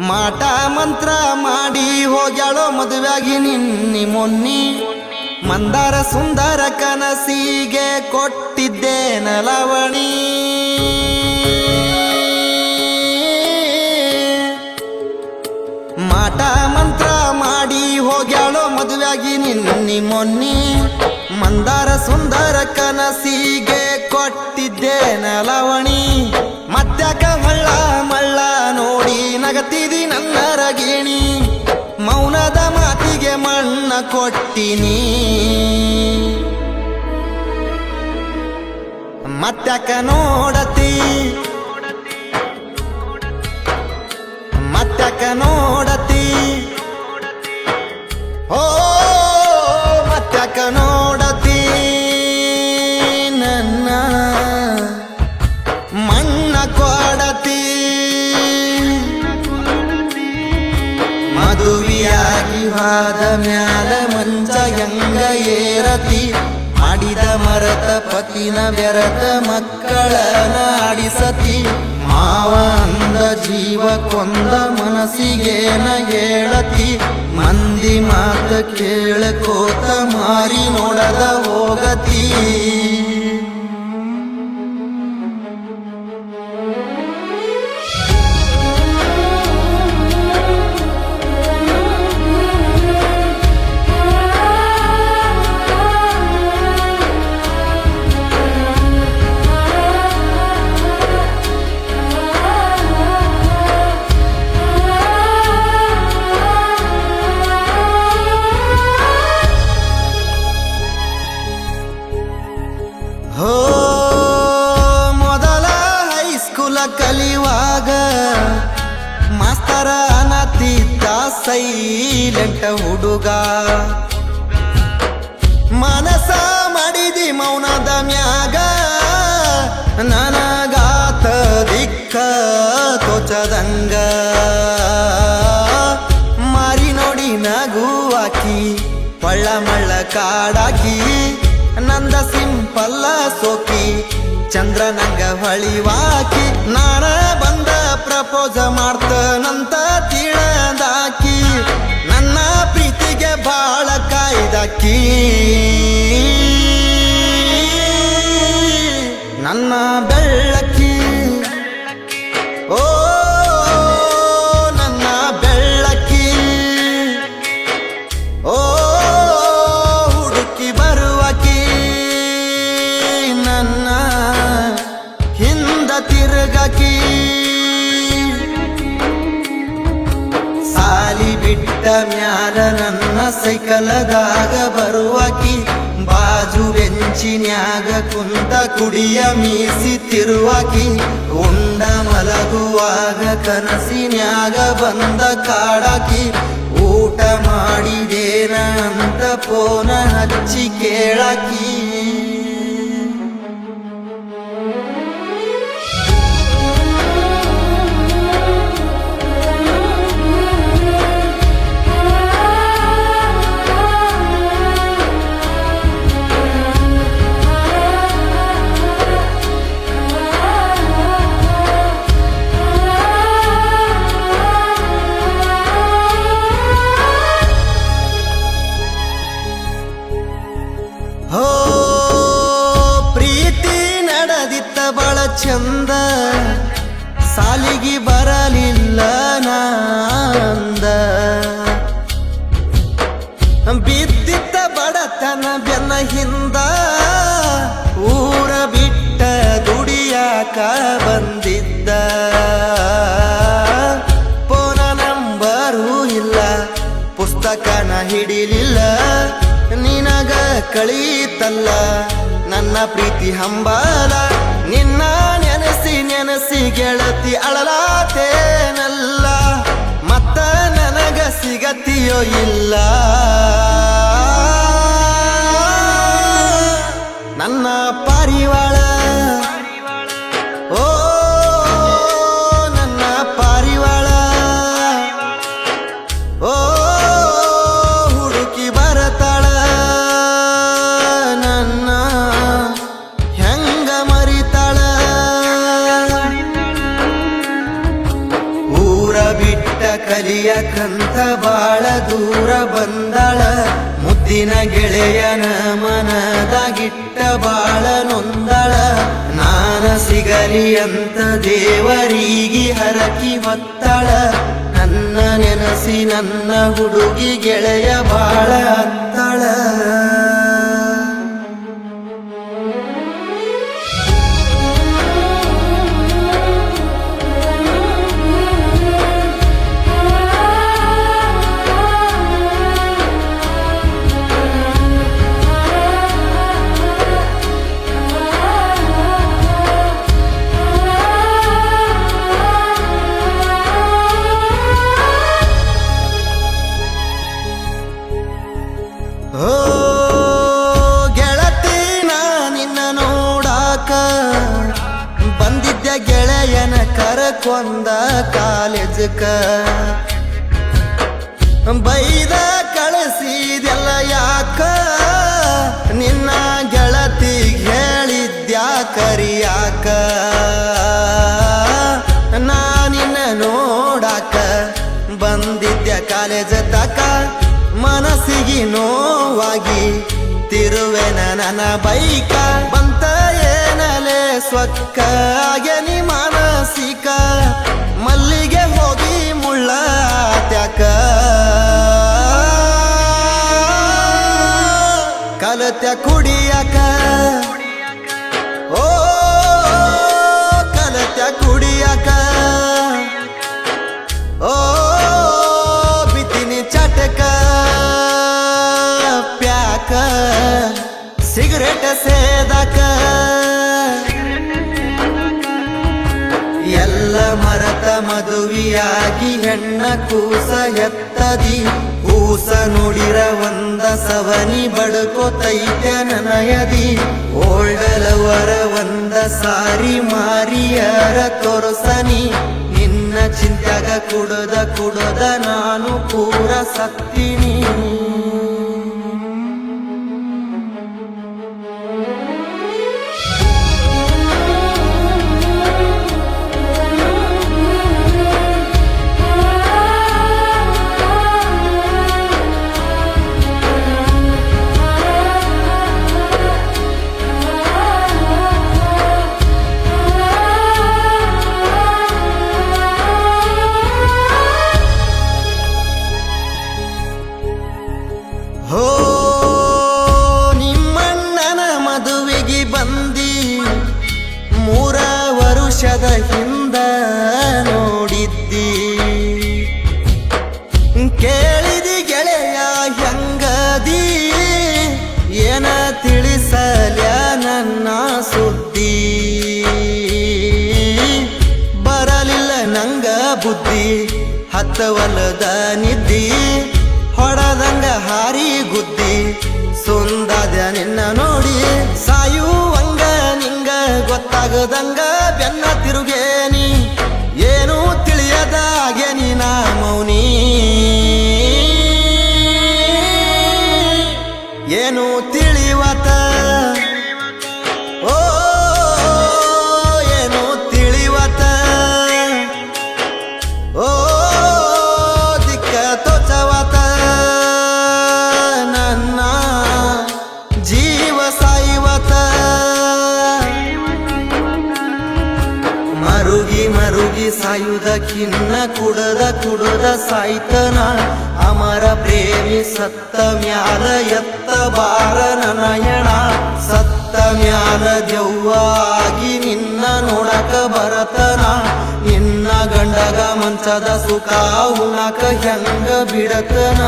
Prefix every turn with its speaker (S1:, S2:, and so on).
S1: ಮಾಟ ಮಂತ್ರ ಮಾಡಿ ಹೋಗ್ಯಾಳೋ ಮದುವೆಯಾಗಿ ನಿನ್ನಿ ಮೊನ್ನಿ ಮಂದಾರ ಸುಂದರ ಕನಸಿಗೆ ಕೊಟ್ಟಿದ್ದೆ ನಲವಣಿ ಮಾಟ ಮಂತ್ರ ಮಾಡಿ ಹೋಗ್ಯಾಳೋ ಮದುವೆಯಾಗಿ ನಿನ್ನಿ ಮೊನ್ನಿ ಮಂದಾರ ಸುಂದರ ಕನಸಿಗೆ ಕೊಟ್ಟಿದ್ದೆ ನಲವಣಿ ಮತ್ತ್ಯಾಕ ಹಳ್ಳ ಮಳ್ಳ ನೋಡಿ ನಗತಿದಿ ನನ್ನ ರಗಿಣಿ ಮೌನದ ಮಾತಿಗೆ ಮಣ್ಣ ಕೊಟ್ಟಿನಿ ಮತ್ತ್ಯಾಕ ನೋಡತಿ ಮತ್ತ್ಯಾಕ ನೋಡತಿ ಓ ಮತ್ತ್ಯಾಕ ನೋಡತಿ ನನ್ನ ಮಣ್ಣ ಕೊಡತಿ ಮದುವೆಯಾಗಿ ಹಾದ ಮ್ಯಾಲ ಮಂಚ ಹೆಂಗ ಏರತಿ ಮಾಡಿದ ಮರತ ಪತಿನ ಬೆರತ ಮಕ್ಕಳನ ಆಡಿಸತಿ ಮಾವ ಅಂದ ಜೀವ ಕೊಂದ ಮನಸ್ಸಿಗೇನ ಹೇಳತಿ ಮಂದಿ ಮಾತ ಕೇಳಕೋತ ಮಾರಿ ನೋಡದ ಹೋಗತಿ ಹೋ ಮೊದಲ ಹೈಸ್ಕೂಲ ಕಲಿಯುವಾಗ ಮಾಸ್ತರ ಅನ್ನತಿದ್ದ ಸೈಲೆಂಟ್ ಹುಡುಗ ಮನಸ ಮಾಡಿದಿ ಮೌನದ ಮ್ಯಾಗ ನನಗಾತ ದಿಕ್ಕ ತೋಚದಂಗ ಮಾರಿ ನೋಡಿ ನಗುವಾಕಿ ಪಳ್ಳ ಮಳ್ಳ ಕಾಡಾಕಿ ನಂದ ಸಿಂಪಲ್ಲ ಸೋಕಿ ಚಂದ್ರ ನಂಗ ಹೊಳಿವಾಕಿ ನಾನ ಬಂದ ಪ್ರಪೋಸ ಮಾಡ್ತನಂತ ತಿಳದಾಕಿ ನನ್ನ ಪ್ರೀತಿಗೆ ಬಾಳ ಕಾಯ್ದಾಕಿ ನನ್ನ ಬೆಳ್ಳಕ್ಕಿ ಓ ನನ್ನ ಬೆಳ್ಳಕ್ಕಿ ಓ ಹುಡುಕಿ ಬರುವಕಿ ನನ್ನ ಹಿಂದ ತಿರುಗಕಿ ಸಾಲಿ ಬಿಟ್ಟ ಮ್ಯಾಲ ನನ್ನ ಸೈಕಲದಾಗ ಬರುವಕಿ ಬಾಜು ಬೆಂಚಿನ್ಯಾಗ ಕುಂತ ಕುಡಿಯ ಮೀಸಿ ತಿರುವಕಿ ಉಂಡ ಮಲಗುವಾಗ ಕನಸಿನ್ಯಾಗ ಬಂದ ಕಾಡಾಕಿ ಊಟ ಮಾಡಿದೇನ ಅಂತ ಫೋನ ಹಚ್ಚಿ ಕೇಳಾಕಿ ಹೋ ಪ್ರೀತಿ ನಡೆದಿತ್ತ ಬಳ ಚಂದ ಸಾಲಿಗೆ ಬರಲಿಲ್ಲ ನಂದ ಬಿದ್ದಿತ್ತ ಬಡತನ ಬೆನ್ನ ಹಿಂದ ಊರ ಬಿಟ್ಟ ದುಡಿಯಾಕ ಬಂದಿದ್ದ ಫೋನ ನಂಬರು ಇಲ್ಲ ಪುಸ್ತಕನ ಹಿಡಿಲಿಲ್ಲ ನಿನಗ ಕಳೀತಲ್ಲ ನನ್ನ ಪ್ರೀತಿ ಹಂಬಲ ನಿನ್ನ ನೆನೆಸಿ ನೆನೆಸಿ ಗೆಳತಿ ಅಳಲಾತೇನಲ್ಲ ಮತ್ತ ನನಗ ಸಿಗತಿಯೋ ಇಲ್ಲ ನನ್ನ ಪಾರಿವಾಳ ಓ ನನ್ನ ಪಾರಿವಾಳ ಓ ಹುಡುಕಿ ಬರತಾಳ ನನ್ನ ಹೆಂಗ ಮರಿತಾಳ ಊರ ಬಿಟ್ಟ ಕಲಿಯಕಂತ ಬಾಳ ದೂರ ಬಂದಾಳ ಮುದ್ದಿನ ಗೆಳೆಯನ ಮನದಾಗಿಟ್ಟ ಬಾಳ ನೊಂದಾಳ ನಾನ ಸಿಗಲಿ ಅಂತ ದೇವರಿಗೆ ಹರಕಿ ಹೊತ್ತಾಳ ನನ್ನ ನೆನಸಿ ನನ್ನ ಹುಡುಗಿ ಗೆಳೆಯ ಬಾಳ ಅಂತಾಳ ಓ ಗೆಳತಿ ನಾ ನಿನ್ನ ನೋಡಾಕ ಬಂದಿದ್ದ ಗೆಳೆಯನ ಕರಕೊಂದ ಕಾಲೇಜಕ ಬೈದ ಕಳಿಸಿದೆಲ್ಲ ಯಾಕ ನಿನ್ನ ಗೆಳತಿ ಹೇಳಿದ್ಯಾ ಕರಿಯಾಕ ನಾ ನಿನ್ನ ನೋಡಾಕ ಬಂದಿದ್ದ ಕಾಲೇಜ ತಕ ಮನಸ್ಸಿಗೆ ನೋವಾಗಿ ತಿರುವೆನ ನನ್ನ ಬೈಕ ಬಂತ ಏನಲೆ ಸ್ವಕ್ಕ ನಿ ಮಾನಸಿಕ ಮಲ್ಲಿಗೆ ಹೋಗಿ ಮುಳ್ಳ ತ್ಯಾಕ ಕಲತ್ಯ ಕುಡಿಯಕ ಓ ಕಲತ್ಯ ಕುಡಿಯಕ ಓ ಬಿತ್ತಿನಿ ಚಟಕ ಪ್ಯಾಕ ಸಿಗರೇಟ್ ಸೇದಕ ಎಲ್ಲ ಮರತ ಮದುವೆಯಾಗಿ ಹೆಣ್ಣ ಕೂಸ ಎತ್ತದಿ ಕೂಸ ನೋಡಿರ ಒಂದ ಸವನಿ ಬಡ್ಕೋತೈತ್ಯ ನನಯದಿ ಓಲ್ಡಲವರ ಒಂದ ಸಾರಿ ಮಾರಿಯರ ತೋರ್ಸನಿ ನಿನ್ನ ಚಿಂತ್ಯಾಗ ಕುಡದ ನಾನು ಪೂರ ಸತ್ತೀನಿ ಹೋ ನಿಮ್ಮಣ್ಣನ ಮದುವೆಗೆ ಬಂದಿ 3 ವರುಷದ ಹಿಂದ ನೋಡಿದ್ದಿ ಕೇಳಿದಿ ಗೆಳೆಯ ಹೆಂಗದಿ ಏನ ತಿಳಿಸಲ್ಯ ನನ್ನ ಸುದ್ದಿ ಬರಲಿಲ್ಲ ನಂಗ ಬುದ್ಧಿ ಹತ್ತವಲ್ಲದ ನಿದ್ದಿ ಹೊಡದಂಗ ಹಾರಿ ಗುದ್ದಿ ಸುಂದಾದ ನಿನ್ನ ನೋಡಿ ಸಾಯುವಂಗ ನಿಂಗ ಗೊತ್ತಾಗದಂಗ ಬೆನ್ನ ತಿರುಗೇನಿ ಏನು ತಿಳಿಯದಾಗೆ ನೀನ ಮೌನಿ ಏನು ತಿಳಿವತ ಓ ಏನು ತಿಳಿವತ ಓ ದಿಕ್ಕ ತೋಚವತ ನನ್ನ ಜೀವ ಸಾಯುವತ ಮರುಗಿ ಸಾಯುವುದಕ್ಕಿನ್ನ ಕುಡದ ಸಾಯ್ತನ ಅಮರ ಪ್ರೇಮಿ ಸತ್ತ ಮ್ಯಾಲ ಎತ್ತ ಬಾರ ನನಯಣ ಸತ್ತ ಮ್ಯಾಲ ದೆವ್ವಾಗಿ ನಿನ್ನ ನೋಡಕ ಬರತನ ನಿನ್ನ ಗಂಡಗ ಮಂಚದ ಸುಖ ಉಣಕ ಹೆಂಗ ಬಿಡತನ